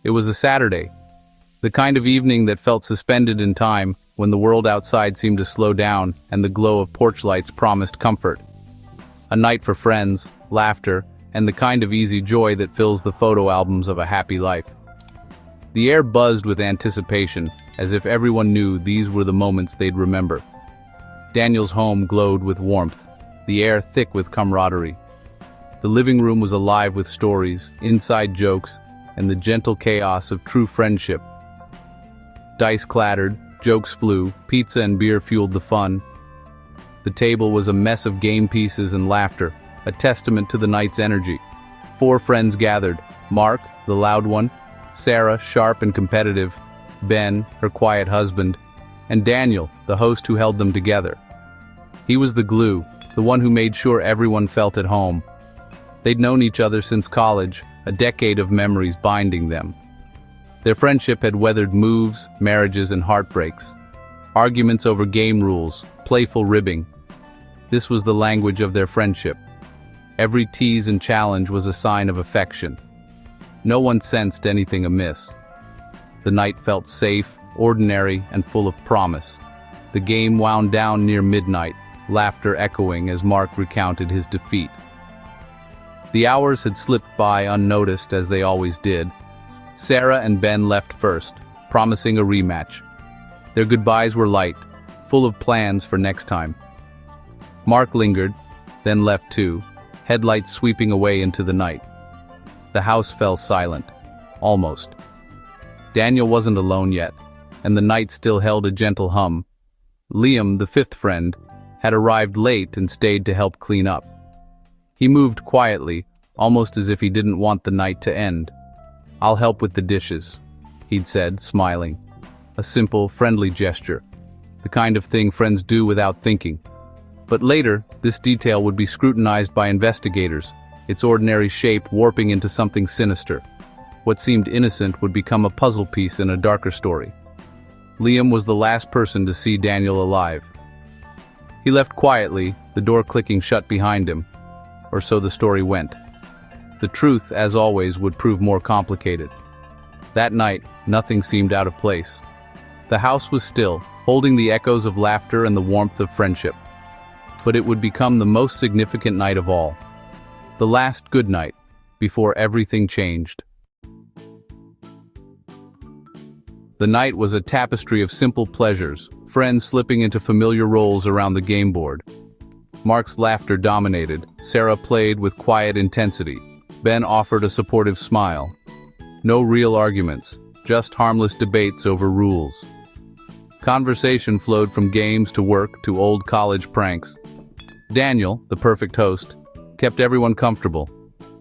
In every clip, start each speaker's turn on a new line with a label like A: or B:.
A: It was a Saturday, the kind of evening that felt suspended in time when the world outside seemed to slow down and the glow of porch lights promised comfort. A night for friends, laughter, and the kind of easy joy that fills the photo albums of a happy life. The air buzzed with anticipation, as if everyone knew these were the moments they'd remember. Daniel's home glowed with warmth, the air thick with camaraderie. The living room was alive with stories, inside jokes, and the gentle chaos of true friendship. Dice clattered, jokes flew, pizza and beer fueled the fun. The table was a mess of game pieces and laughter, a testament to the night's energy. 4 friends gathered: Mark, the loud one; Sarah, sharp and competitive; Ben, her quiet husband; and Daniel, the host who held them together. He was the glue, the one who made sure everyone felt at home. They'd known each other since college, a decade of memories binding them. Their friendship had weathered moves, marriages, and heartbreaks. Arguments over game rules, playful ribbing. This was the language of their friendship. Every tease and challenge was a sign of affection. No one sensed anything amiss. The night felt safe, ordinary, and full of promise. The game wound down near midnight, laughter echoing as Mark recounted his defeat. The hours had slipped by unnoticed, as they always did. Sarah and Ben left first, promising a rematch. Their goodbyes were light, full of plans for next time. Mark lingered, then left too, headlights sweeping away into the night. The house fell silent, almost. Daniel wasn't alone yet, and the night still held a gentle hum. Liam, the 5th friend, had arrived late and stayed to help clean up. He moved quietly, almost as if he didn't want the night to end. "I'll help with the dishes," he'd said, smiling. A simple, friendly gesture, the kind of thing friends do without thinking. But later, this detail would be scrutinized by investigators, its ordinary shape warping into something sinister. What seemed innocent would become a puzzle piece in a darker story. Liam was the last person to see Daniel alive. He left quietly, the door clicking shut behind him. Or so the story went. The truth, as always, would prove more complicated. That night, nothing seemed out of place. The house was still, holding the echoes of laughter and the warmth of friendship. But it would become the most significant night of all. The last good night, before everything changed. The night was a tapestry of simple pleasures, friends slipping into familiar roles around the game board. Mark's laughter dominated, Sarah played with quiet intensity, Ben offered a supportive smile. No real arguments, just harmless debates over rules. Conversation flowed from games to work to old college pranks. Daniel, the perfect host, kept everyone comfortable,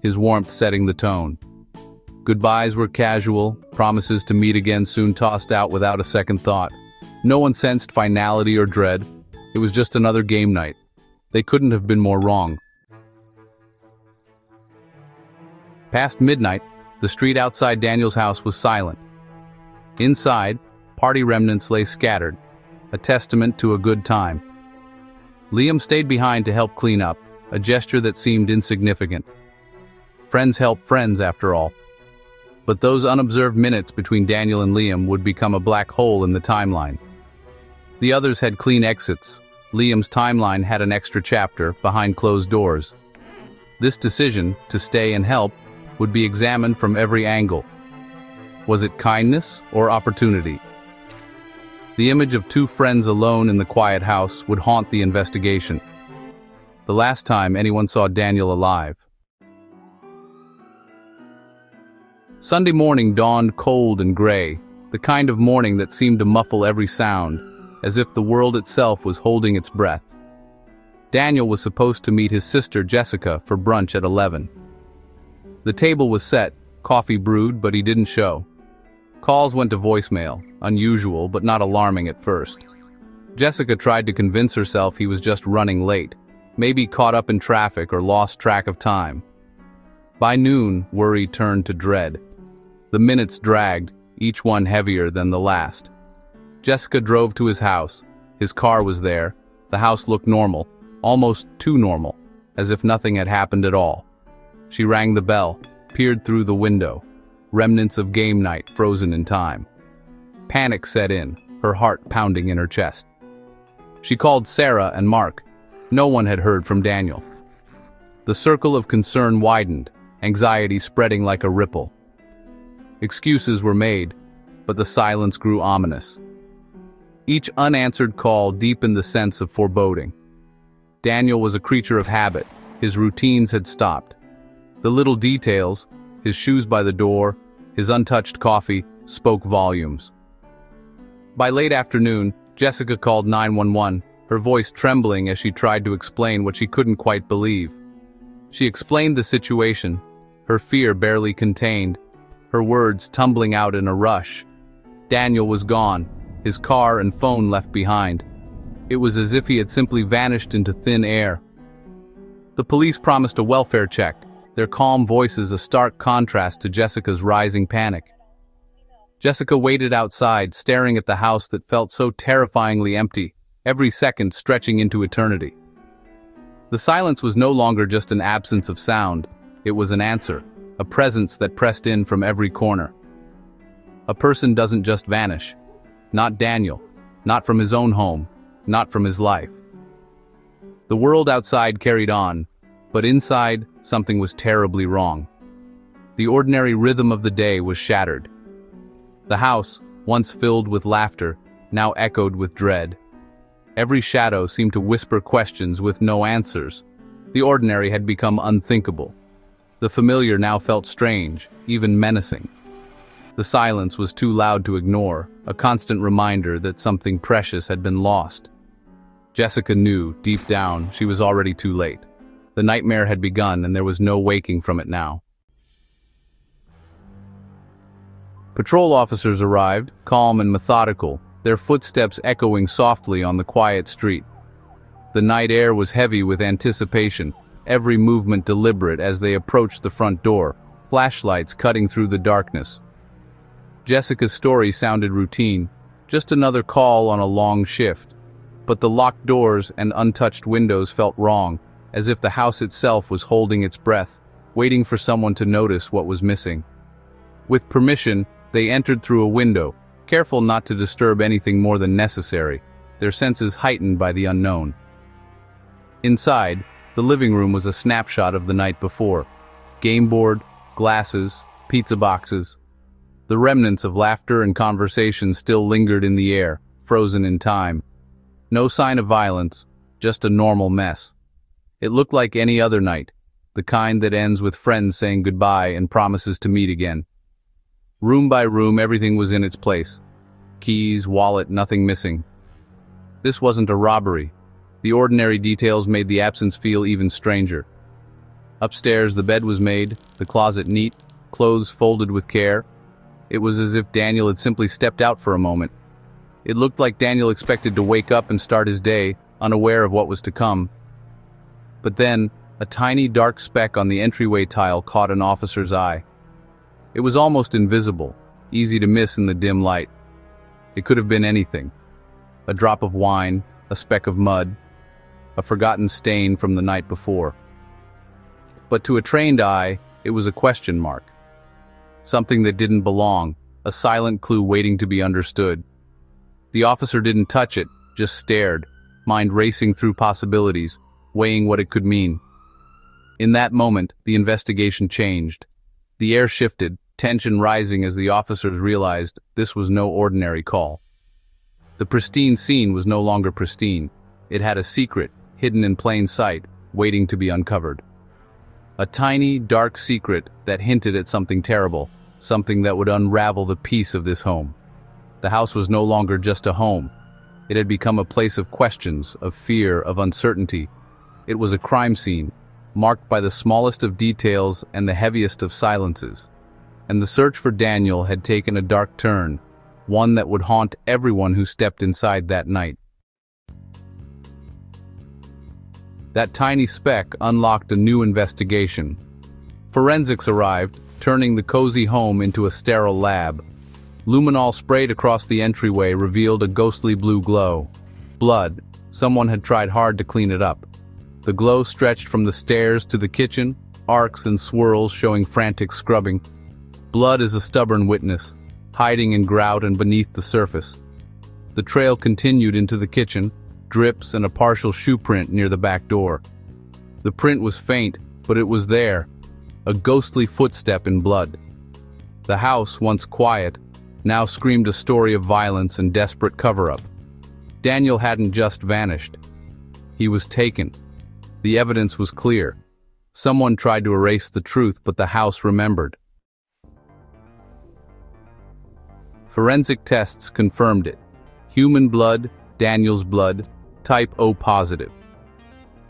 A: his warmth setting the tone. Goodbyes were casual, promises to meet again soon tossed out without a second thought. No one sensed finality or dread. It was just another game night. They couldn't have been more wrong. Past midnight, the street outside Daniel's house was silent. Inside, party remnants lay scattered, a testament to a good time. Liam stayed behind to help clean up, a gesture that seemed insignificant. Friends help friends, after all. But those unobserved minutes between Daniel and Liam would become a black hole in the timeline. The others had clean exits. Liam's timeline had an extra chapter, behind closed doors. This decision, to stay and help, would be examined from every angle. Was it kindness or opportunity? The image of 2 friends alone in the quiet house would haunt the investigation. The last time anyone saw Daniel alive. Sunday morning dawned cold and gray, the kind of morning that seemed to muffle every sound, as if the world itself was holding its breath. Daniel was supposed to meet his sister Jessica for brunch at 11. The table was set, coffee brewed, but he didn't show. Calls went to voicemail, unusual but not alarming at first. Jessica tried to convince herself he was just running late, maybe caught up in traffic or lost track of time. By noon, worry turned to dread. The minutes dragged, each one heavier than the last. Jessica drove to his house. His car was there. The house looked normal, almost too normal, as if nothing had happened at all. She rang the bell, peered through the window. remnants of game night frozen in time. Panic set in, her heart pounding in her chest. She called Sarah and Mark. No one had heard from Daniel. The circle of concern widened, anxiety spreading like a ripple. Excuses were made, but the silence grew ominous. Each unanswered call deepened the sense of foreboding. Daniel was a creature of habit. His routines had stopped. The little details, his shoes by the door, his untouched coffee, spoke volumes. By late afternoon, Jessica called 911, her voice trembling as she tried to explain what she couldn't quite believe. She explained the situation, her fear barely contained, her words tumbling out in a rush. Daniel was gone, his car and phone left behind. It was as if he had simply vanished into thin air. The police promised a welfare check, their calm voices a stark contrast to Jessica's rising panic. Jessica waited outside, staring at the house that felt so terrifyingly empty, every second stretching into eternity. The silence was no longer just an absence of sound, it was an answer, a presence that pressed in from every corner. A person doesn't just vanish. Not Daniel, not from his own home, not from his life. The world outside carried on, but inside, something was terribly wrong. The ordinary rhythm of the day was shattered. The house, once filled with laughter, now echoed with dread. Every shadow seemed to whisper questions with no answers. The ordinary had become unthinkable. The familiar now felt strange, even menacing. The silence was too loud to ignore, a constant reminder that something precious had been lost. Jessica knew, deep down, she was already too late. The nightmare had begun and there was no waking from it now. Patrol officers arrived, calm and methodical, their footsteps echoing softly on the quiet street. The night air was heavy with anticipation, every movement deliberate as they approached the front door, flashlights cutting through the darkness. Jessica's story sounded routine, just another call on a long shift. But the locked doors and untouched windows felt wrong, as if the house itself was holding its breath, waiting for someone to notice what was missing. With permission, they entered through a window, careful not to disturb anything more than necessary, their senses heightened by the unknown. Inside, the living room was a snapshot of the night before. Game board, glasses, pizza boxes. The remnants of laughter and conversation still lingered in the air, frozen in time. No sign of violence, just a normal mess. It looked like any other night, the kind that ends with friends saying goodbye and promises to meet again. Room by room, everything was in its place. Keys, wallet, nothing missing. This wasn't a robbery. The ordinary details made the absence feel even stranger. Upstairs, the bed was made, the closet neat, clothes folded with care. It was as if Daniel had simply stepped out for a moment. It looked like Daniel expected to wake up and start his day, unaware of what was to come. But then, a tiny dark speck on the entryway tile caught an officer's eye. It was almost invisible, easy to miss in the dim light. It could have been anything. A drop of wine, a speck of mud, a forgotten stain from the night before. But to a trained eye, it was a question mark. Something that didn't belong, a silent clue waiting to be understood. The officer didn't touch it, just stared, mind racing through possibilities, weighing what it could mean. In that moment, the investigation changed. The air shifted, tension rising as the officers realized this was no ordinary call. The pristine scene was no longer pristine. It had a secret, hidden in plain sight, waiting to be uncovered. A tiny, dark secret that hinted at something terrible, something that would unravel the peace of this home. The house was no longer just a home. It had become a place of questions, of fear, of uncertainty. It was a crime scene, marked by the smallest of details and the heaviest of silences. And the search for Daniel had taken a dark turn, one that would haunt everyone who stepped inside that night. That tiny speck unlocked a new investigation. Forensics arrived, turning the cozy home into a sterile lab. Luminol sprayed across the entryway revealed a ghostly blue glow. Blood. Someone had tried hard to clean it up. The glow stretched from the stairs to the kitchen, arcs and swirls showing frantic scrubbing. Blood is a stubborn witness, hiding in grout and beneath the surface. The trail continued into the kitchen, drips and a partial shoe print near the back door. The print was faint, but it was there, a ghostly footstep in blood. The house, once quiet, now screamed a story of violence and desperate cover-up. Daniel hadn't just vanished. He was taken. The evidence was clear. Someone tried to erase the truth, but the house remembered. Forensic tests confirmed it. Human blood, Daniel's blood, type O positive.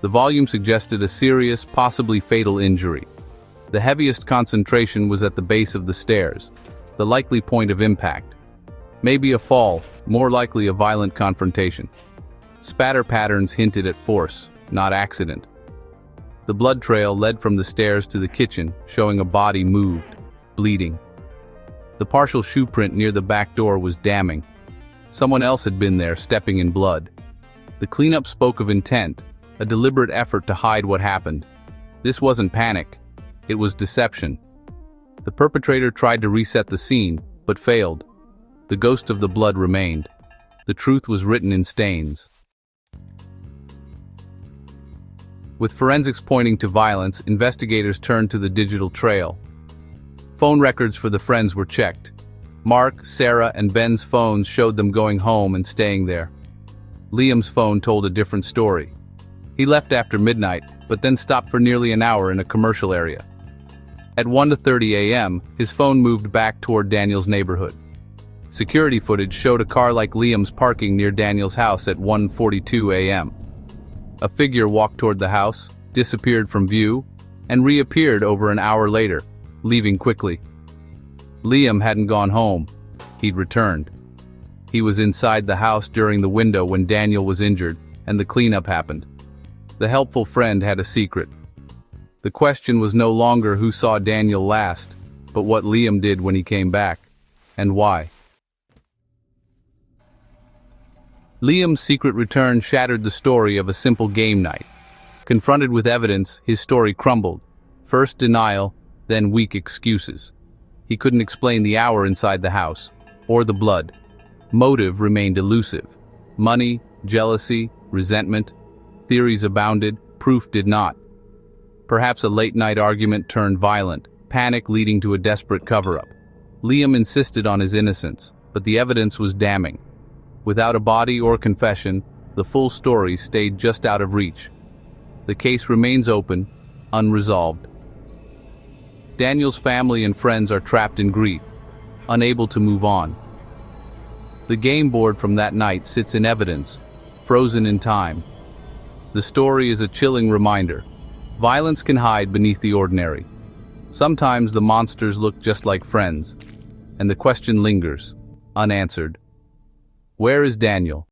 A: The volume suggested a serious, possibly fatal injury. The heaviest concentration was at the base of the stairs, the likely point of impact. Maybe a fall, more likely a violent confrontation. Spatter patterns hinted at force, not accident. The blood trail led from the stairs to the kitchen, showing a body moved, bleeding. The partial shoe print near the back door was damning. Someone else had been there, stepping in blood. The cleanup spoke of intent, a deliberate effort to hide what happened. This wasn't panic. It was deception. The perpetrator tried to reset the scene, but failed. The ghost of the blood remained. The truth was written in stains. With forensics pointing to violence, investigators turned to the digital trail. Phone records for the friends were checked. Mark, Sarah, and Ben's phones showed them going home and staying there. Liam's phone told a different story. He left after midnight, but then stopped for nearly an hour in a commercial area. At 1:30 a.m., his phone moved back toward Daniel's neighborhood. Security footage showed a car like Liam's parking near Daniel's house at 1:42 a.m. A figure walked toward the house, disappeared from view, and reappeared over an hour later, leaving quickly. Liam hadn't gone home. He'd returned. He was inside the house during the window when Daniel was injured, and the cleanup happened. The helpful friend had a secret. The question was no longer who saw Daniel last, but what Liam did when he came back, and why. Liam's secret return shattered the story of a simple game night. Confronted with evidence, his story crumbled. First denial, then weak excuses. He couldn't explain the hour inside the house, or the blood. Motive remained elusive. Money, jealousy, resentment. Theories abounded, proof did not. Perhaps a late-night argument turned violent, panic leading to a desperate cover-up. Liam insisted on his innocence, but the evidence was damning. Without a body or confession, the full story stayed just out of reach. The case remains open, unresolved. Daniel's family and friends are trapped in grief, unable to move on. The game board from that night sits in evidence, frozen in time. The story is a chilling reminder. Violence can hide beneath the ordinary. Sometimes the monsters look just like friends, and the question lingers, unanswered. Where is Daniel?